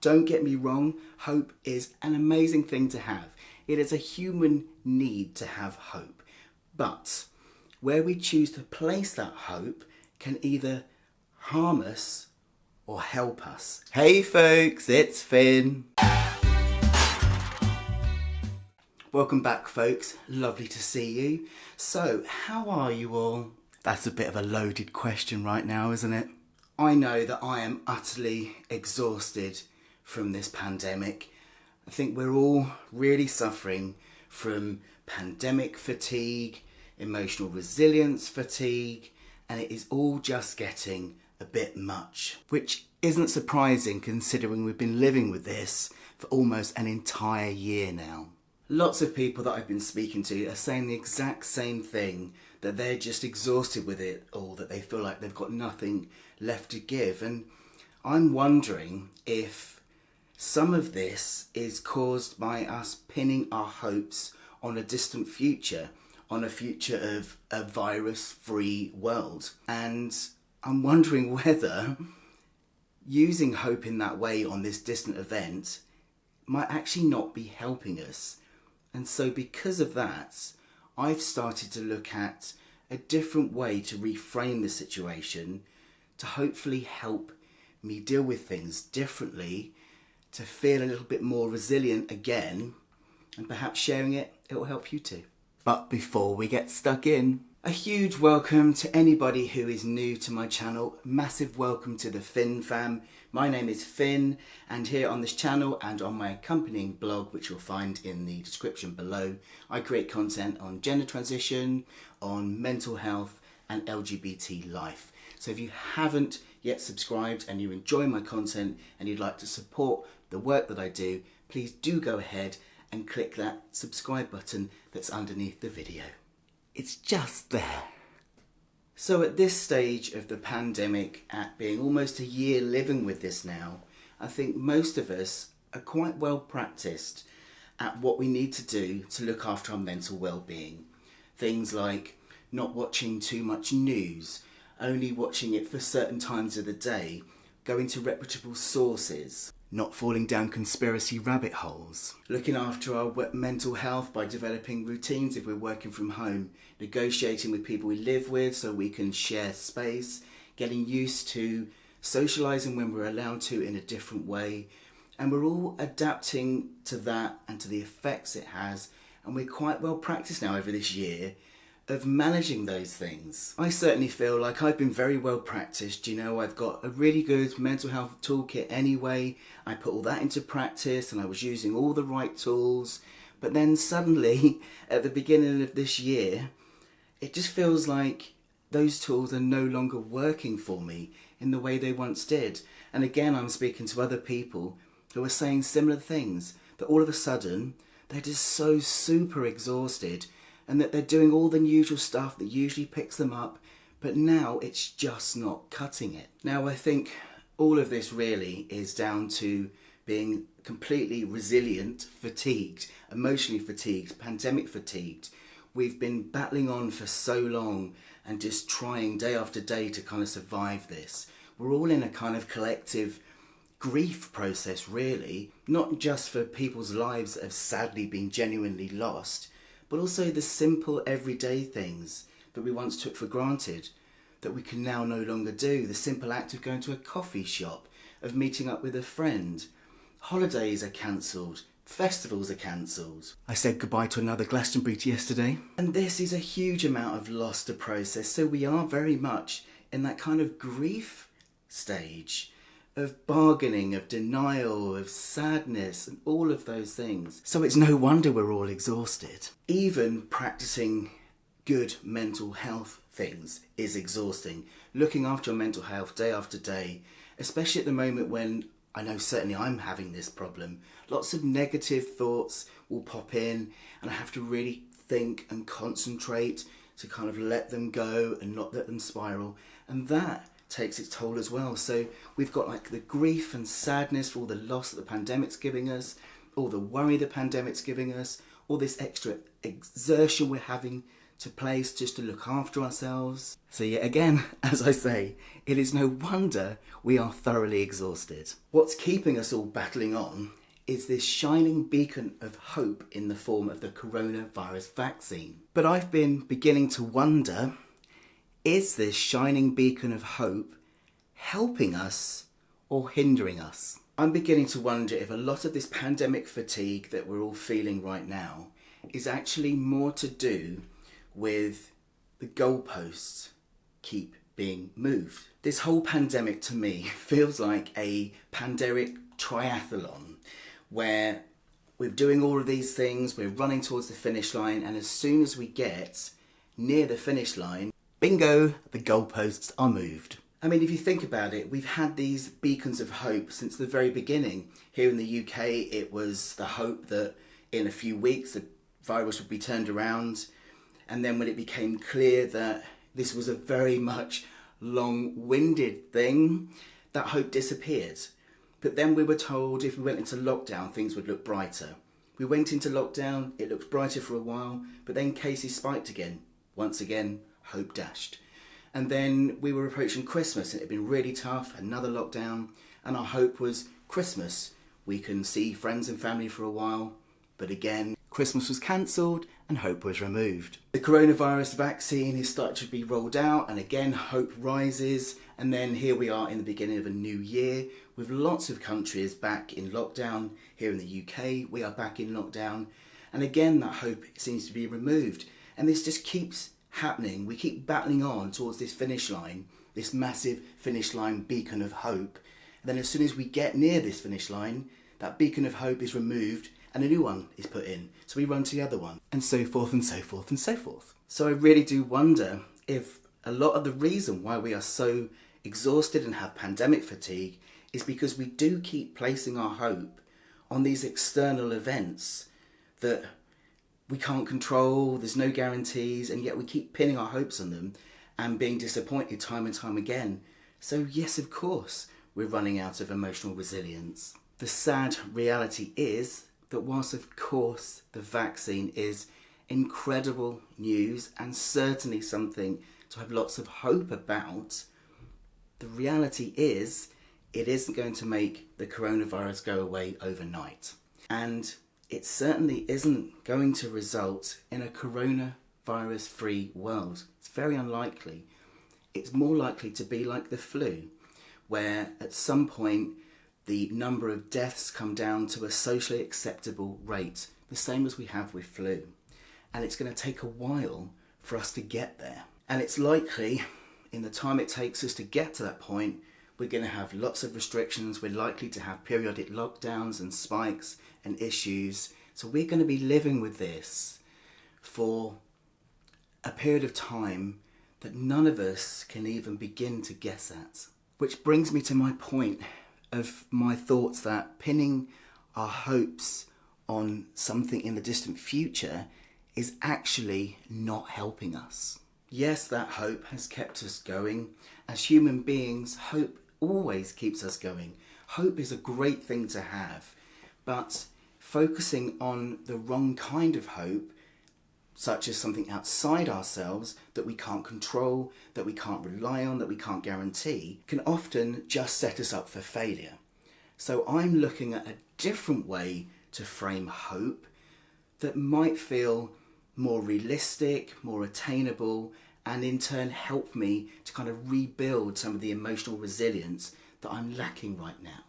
Don't get me wrong, hope is an amazing thing to have. It is a human need to have hope. But where we choose to place that hope can either harm us or help us. Hey folks, it's Finn. Welcome back folks, lovely to see you. So, how are you all? That's a bit of a loaded question right now, isn't it? I know that I am utterly exhausted from this pandemic. I think we're all really suffering from pandemic fatigue, emotional resilience fatigue, and it is all just getting a bit much. Which isn't surprising considering we've been living with this for almost an entire year now. Lots of people that I've been speaking to are saying the exact same thing, that they're just exhausted with it all, that they feel like they've got nothing left to give. And I'm wondering if some of this is caused by us pinning our hopes on a distant future, on a future of a virus-free world. And I'm wondering whether using hope in that way on this distant event might actually not be helping us. And so because of that, I've started to look at a different way to reframe the situation to hopefully help me deal with things differently, to feel a little bit more resilient again, and perhaps sharing it will help you too. But before we get stuck in, a huge welcome to anybody who is new to my channel. Massive welcome to the Finn fam. My name is Finn, and here on this channel and on my accompanying blog, which you'll find in the description below, I create content on gender transition, on mental health and LGBT life. So if you haven't yet subscribed and you enjoy my content and you'd like to support the work that I do, please do go ahead and click that subscribe button that's underneath the video. It's just there. So at this stage of the pandemic, at being almost a year living with this now, I think most of us are quite well practiced at what we need to do to look after our mental well-being. Things like not watching too much news, only watching it for certain times of the day, going to reputable sources, not falling down conspiracy rabbit holes, looking after our mental health by developing routines if we're working from home, negotiating with people we live with so we can share space, getting used to socialising when we're allowed to in a different way. And we're all adapting to that and to the effects it has, and we're quite well practiced now over this year of managing those things. I certainly feel like I've been very well practiced. You know, I've got a really good mental health toolkit anyway. I put all that into practice and I was using all the right tools. But then suddenly, at the beginning of this year, it just feels like those tools are no longer working for me in the way they once did. And again, I'm speaking to other people who are saying similar things, that all of a sudden, they're just so super exhausted and that they're doing all the usual stuff that usually picks them up, but now it's just not cutting it. Now I think all of this really is down to being completely resilient, fatigued, emotionally fatigued, pandemic fatigued. We've been battling on for so long and just trying day after day to kind of survive this. We're all in a kind of collective grief process really, not just for people's lives that have sadly been genuinely lost, but also the simple everyday things that we once took for granted that we can now no longer do. The simple act of going to a coffee shop, of meeting up with a friend. Holidays are cancelled, festivals are cancelled. I said goodbye to another Glastonbury yesterday. And this is a huge amount of loss to process, so we are very much in that kind of grief stage of bargaining, of denial, of sadness, and all of those things. So it's no wonder we're all exhausted. Even practicing good mental health things is exhausting. Looking after your mental health day after day, especially at the moment when I know certainly I'm having this problem. Lots of negative thoughts will pop in and I have to really think and concentrate to kind of let them go and not let them spiral. And that takes its toll as well. So we've got like the grief and sadness for all the loss that the pandemic's giving us, all the worry the pandemic's giving us, all this extra exertion we're having to place just to look after ourselves. So yet again, as I say, it is no wonder we are thoroughly exhausted. What's keeping us all battling on is this shining beacon of hope in the form of the coronavirus vaccine. But I've been beginning to wonder, is this shining beacon of hope helping us or hindering us? I'm beginning to wonder if a lot of this pandemic fatigue that we're all feeling right now is actually more to do with the goalposts keep being moved. This whole pandemic to me feels like a pandemic triathlon where we're doing all of these things, we're running towards the finish line, and as soon as we get near the finish line, bingo, the goalposts are moved. I mean, if you think about it, we've had these beacons of hope since the very beginning. Here in the UK, it was the hope that in a few weeks the virus would be turned around. And then when it became clear that this was a very much long-winded thing, that hope disappeared. But then we were told if we went into lockdown, things would look brighter. We went into lockdown, it looked brighter for a while, but then cases spiked again. Once again, hope dashed. And then we were approaching Christmas and it had been really tough, another lockdown, and our hope was Christmas. We can see friends and family for a while, but again, Christmas was cancelled and hope was removed. The coronavirus vaccine is starting to be rolled out and again, hope rises. And then here we are in the beginning of a new year with lots of countries back in lockdown. Here in the UK, we are back in lockdown. And again, that hope seems to be removed. And this just keeps happening. We keep battling on towards this finish line, this massive finish line beacon of hope. And then as soon as we get near this finish line, that beacon of hope is removed and a new one is put in. So we run to the other one, and so forth and so forth and so forth. So I really do wonder if a lot of the reason why we are so exhausted and have pandemic fatigue is because we do keep placing our hope on these external events that we can't control, there's no guarantees, and yet we keep pinning our hopes on them and being disappointed time and time again. So yes, of course, we're running out of emotional resilience. The sad reality is that whilst of course the vaccine is incredible news and certainly something to have lots of hope about, the reality is it isn't going to make the coronavirus go away overnight. And it certainly isn't going to result in a coronavirus-free world. It's very unlikely. It's more likely to be like the flu, where at some point the number of deaths come down to a socially acceptable rate, the same as we have with flu. And it's going to take a while for us to get there. And it's likely, in the time it takes us to get to that point, we're going to have lots of restrictions, we're likely to have periodic lockdowns and spikes and issues. So we're going to be living with this for a period of time that none of us can even begin to guess at. Which brings me to my point of my thoughts that pinning our hopes on something in the distant future is actually not helping us. Yes, that hope has kept us going. As human beings, hope always keeps us going. Hope is a great thing to have, but focusing on the wrong kind of hope, such as something outside ourselves that we can't control, that we can't rely on, that we can't guarantee, can often just set us up for failure. So I'm looking at a different way to frame hope that might feel more realistic, more attainable, and in turn help me to kind of rebuild some of the emotional resilience that I'm lacking right now.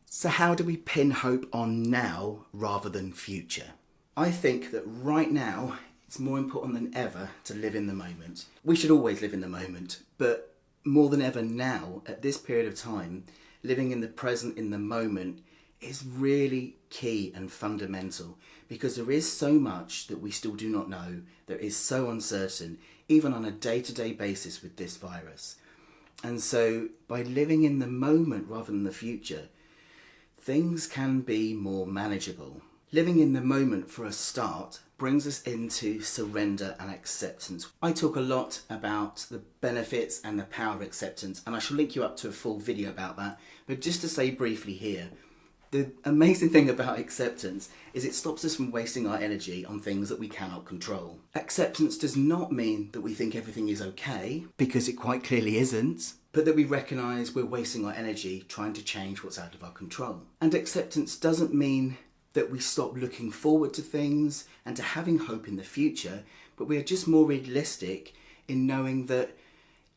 So how do we pin hope on now rather than future? I think that right now it's more important than ever to live in the moment. We should always live in the moment, but more than ever now, at this period of time, living in the present, in the moment, is really key and fundamental, because there is so much that we still do not know, that is so uncertain, even on a day-to-day basis with this virus. And so by living in the moment rather than the future, things can be more manageable. Living in the moment, for a start, brings us into surrender and acceptance. I talk a lot about the benefits and the power of acceptance, and I shall link you up to a full video about that. But just to say briefly here, The amazing thing about acceptance is it stops us from wasting our energy on things that we cannot control. Acceptance does not mean that we think everything is okay, because it quite clearly isn't, but that we recognise we're wasting our energy trying to change what's out of our control. And acceptance doesn't mean that we stop looking forward to things and to having hope in the future, but we are just more realistic in knowing that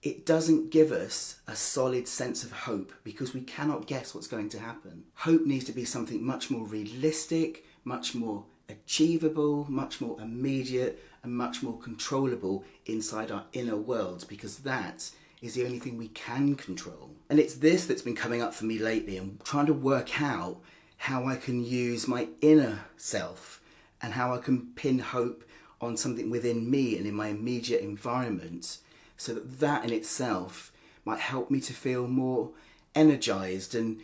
it doesn't give us a solid sense of hope because we cannot guess what's going to happen. Hope needs to be something much more realistic, much more achievable, much more immediate, and much more controllable inside our inner worlds, because that is the only thing we can control. And it's this that's been coming up for me lately, and trying to work out how I can use my inner self and how I can pin hope on something within me and in my immediate environment, so that in itself might help me to feel more energized and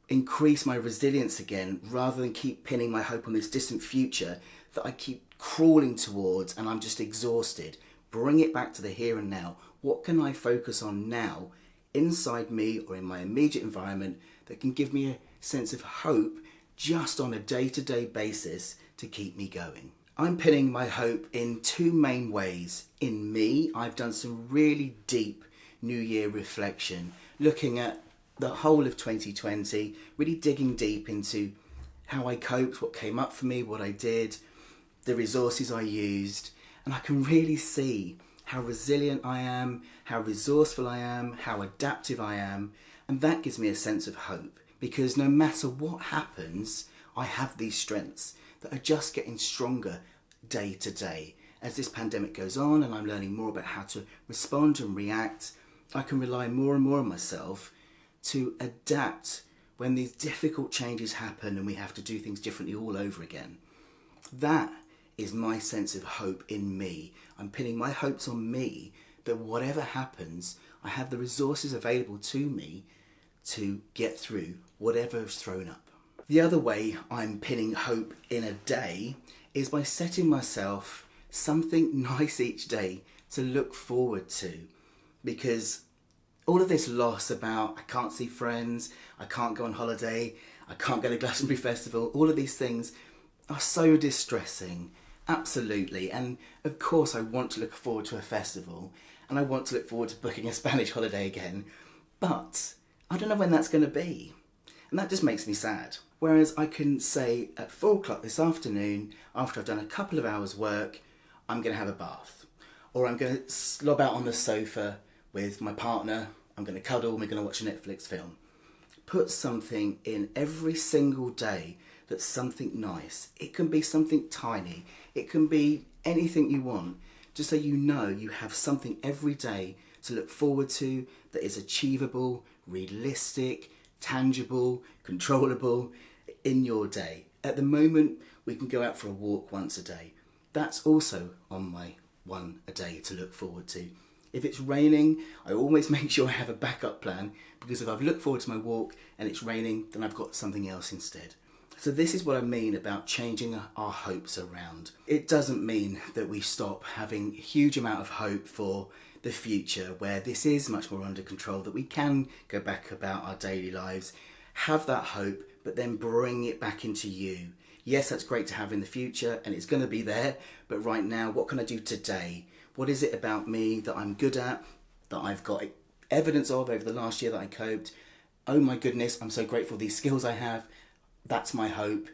increase my resilience again, rather than keep pinning my hope on this distant future that I keep crawling towards and I'm just exhausted. Bring it back to the here and now. What can I focus on now inside me or in my immediate environment that can give me a sense of hope just on a day-to-day basis to keep me going? I'm pinning my hope in two main ways. In me, I've done some really deep New Year reflection, looking at the whole of 2020, really digging deep into how I coped, what came up for me, what I did, the resources I used, and I can really see how resilient I am, how resourceful I am, how adaptive I am, and that gives me a sense of hope, because no matter what happens, I have these strengths that are just getting stronger day to day. As this pandemic goes on and I'm learning more about how to respond and react, I can rely more and more on myself to adapt when these difficult changes happen and we have to do things differently all over again. That is my sense of hope in me. I'm pinning my hopes on me, that whatever happens, I have the resources available to me to get through whatever is thrown up. The other way I'm pinning hope in a day is by setting myself something nice each day to look forward to. Because all of this loss about I can't see friends, I can't go on holiday, I can't go to Glastonbury Festival, all of these things are so distressing, absolutely. And of course I want to look forward to a festival and I want to look forward to booking a Spanish holiday again, but I don't know when that's going to be. And that just makes me sad. Whereas I can say at 4 o'clock this afternoon, after I've done a couple of hours work, I'm going to have a bath. Or I'm going to slob out on the sofa with my partner, I'm going to cuddle, and we're going to watch a Netflix film. Put something in every single day that's something nice. It can be something tiny. It can be anything you want. Just so you know you have something every day to look forward to that is achievable, realistic, tangible, controllable in your day. At the moment, we can go out for a walk once a day. That's also on my one a day to look forward to. If it's raining, I always make sure I have a backup plan, because if I've looked forward to my walk and it's raining, then I've got something else instead. So this is what I mean about changing our hopes around. It doesn't mean that we stop having a huge amount of hope for the future, where this is much more under control, that we can go back about our daily lives, have that hope, but then bring it back into you. Yes, that's great to have in the future and it's going to be there, but right now, what can I do today? What is it about me that I'm good at, that I've got evidence of over the last year that I coped? Oh my goodness, I'm so grateful for these skills I have. That's my hope.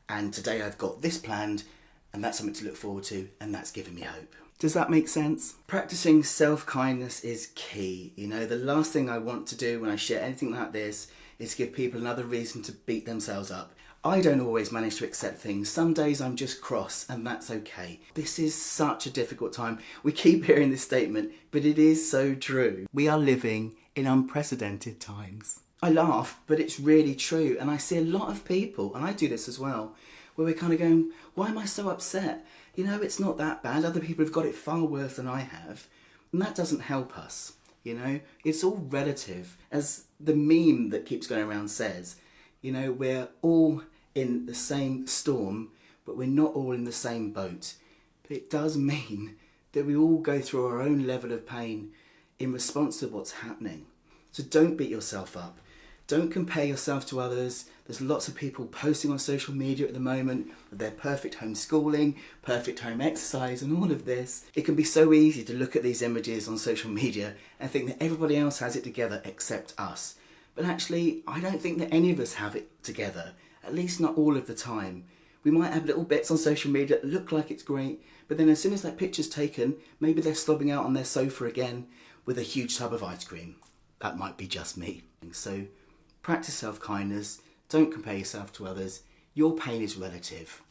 And today I've got this planned, and that's something to look forward to, and that's giving me hope. Does that make sense? Practicing self-kindness is key. You know, the last thing I want to do when I share anything like this is give people another reason to beat themselves up. I don't always manage to accept things. Some days I'm just cross, and that's okay. This is such a difficult time. We keep hearing this statement, but it is so true. We are living in unprecedented times. I laugh, but it's really true. And I see a lot of people, and I do this as well, where we're kind of going, why am I so upset? You know, it's not that bad. Other people have got it far worse than I have. And that doesn't help us, you know? It's all relative. As the meme that keeps going around says, you know, we're all in the same storm, but we're not all in the same boat. But it does mean that we all go through our own level of pain in response to what's happening. So don't beat yourself up. Don't compare yourself to others. There's lots of people posting on social media at the moment with their perfect homeschooling, perfect home exercise and all of this. It can be so easy to look at these images on social media and think that everybody else has it together except us. But actually, I don't think that any of us have it together, at least not all of the time. We might have little bits on social media that look like it's great, but then as soon as that picture's taken, maybe they're slobbing out on their sofa again with a huge tub of ice cream. That might be just me. So practice self-kindness, don't compare yourself to others. Your pain is relative.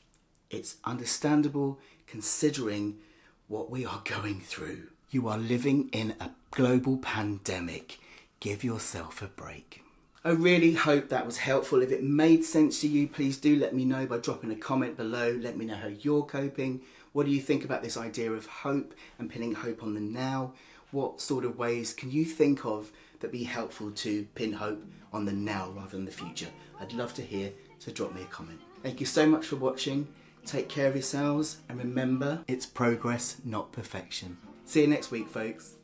It's understandable considering what we are going through. You are living in a global pandemic. Give yourself a break. I really hope that was helpful. If it made sense to you, please do let me know by dropping a comment below. Let me know how you're coping. What do you think about this idea of hope and pinning hope on the now? What sort of ways can you think of that be helpful to pin hope on the now rather than the future? I'd love to hear, so drop me a comment. Thank you so much for watching. Take care of yourselves and remember, it's progress, not perfection. See you next week, folks.